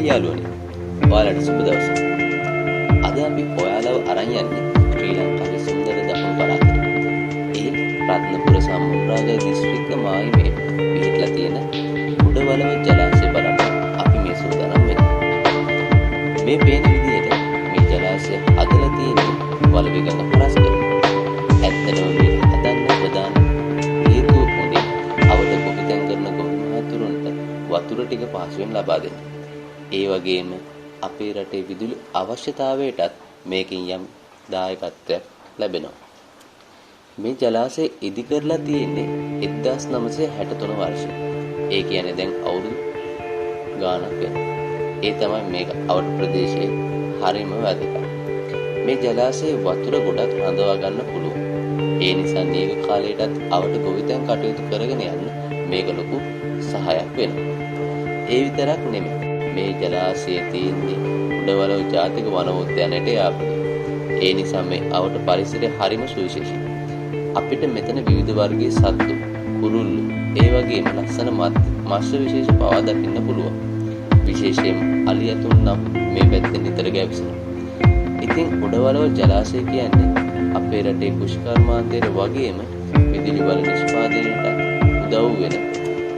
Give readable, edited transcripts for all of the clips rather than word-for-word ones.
යාළුවනේ. ඔයාලට සුබ දවසක්. අද අපි ඔයාලව අරන් යන්නේ ශ්‍රී ලංකාවේ සුන්දර දකුණු පළාතට. ඒ රත්නපුර සමුද්‍රාග දිස්ත්‍රික්ක මායිමේ පිහිටලා තියෙන උඩවලව ජලාශය බලන්න අපි මේ සූදානම් වෙන්නේ. මේ පේන විදිහට මේ ජලාශය හදලා තියෙන්නේ වලවි ගඟ හරස් කරගෙන. ඇත්තටම මේ හදන්න ප්‍රධාන හේතුව උනේ අවට ගොවිතැන් කරන ගොවි මහතුරුන්ට වතුර ටික පහසුවෙන් ලබා දෙන්න. ඒ වගේම අපේ රටේ විදුලි අවශ්‍යතාවයටත් මේකෙන් යම් දායකත්වයක් ලැබෙනවා. මේ ජලාශය ඉදි කරලා තියෙන්නේ 1963 වර්ෂයේ. ඒ කියන්නේ දැන් අවුරුදු ගාණක් වෙනවා. ඒ තමයි මේක අවට ප්‍රදේශයේ හරිම වැදගත්. මේ ජලාශයේ වතුර ගොඩක් රඳවා ගන්න පුළුවන්. ඒ නිසා දීර්ඝ කාලයකටත් අවට ගොවිතැන් කටයුතු කරගෙන යන්න මේක ලොකු සහායක් වෙනවා. ඒ විතරක් නෙමෙයි. මේ ජලාශයේ තියෙන්නේ උඩවලව ජාතික වනෝද්‍යානයට යාපිට. ඒ නිසා මේ අවට පරිසරය හරිම සුවිශේෂී. අපිට මෙතන විවිධ වර්ගයේ සත්තු, කුරුල්ලු, ඒ වගේම ලස්සන මත්ස්‍ය විශේෂ පවා දකින්න පුළුවන්. විශේෂයෙන් අලියතුන් නම් මේ පැත්තෙන් නිතර ගැවිසෙනවා. ඉතින් උඩවලව ජලාශය කියන්නේ අපේ රටේ කුෂ්කර්මාන්තයේ වගේම විදුලි බල නිෂ්පාදනයට උදව් වෙන,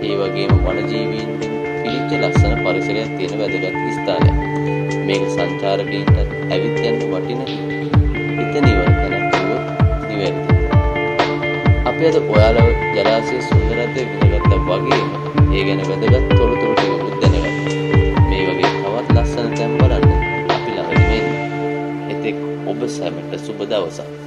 ඒ වගේම වනජීවීන් පිළිච්ච ලස්සන පරිසරයක් තියෙන වැදගත් ස්ථානයක්. මේක සංචාරකයන්ට ඇවිත් යන්න වටින හිත නිවන තැනක් කිව්වොත් නිවැරදි. අපි අද ඔයාලව ජලාශයේ සුන්දරත්වය විඳගත්තා වගේම ඒ ගැන වැදගත් තොරතුරු ටිකකුත් දැනගත්තා. මේ වගේ තවත් ලස්සන තැන් බලන්න අපි ළඟට එන්න. එතෙක් ඔබ සැමට සුබ දවසක්.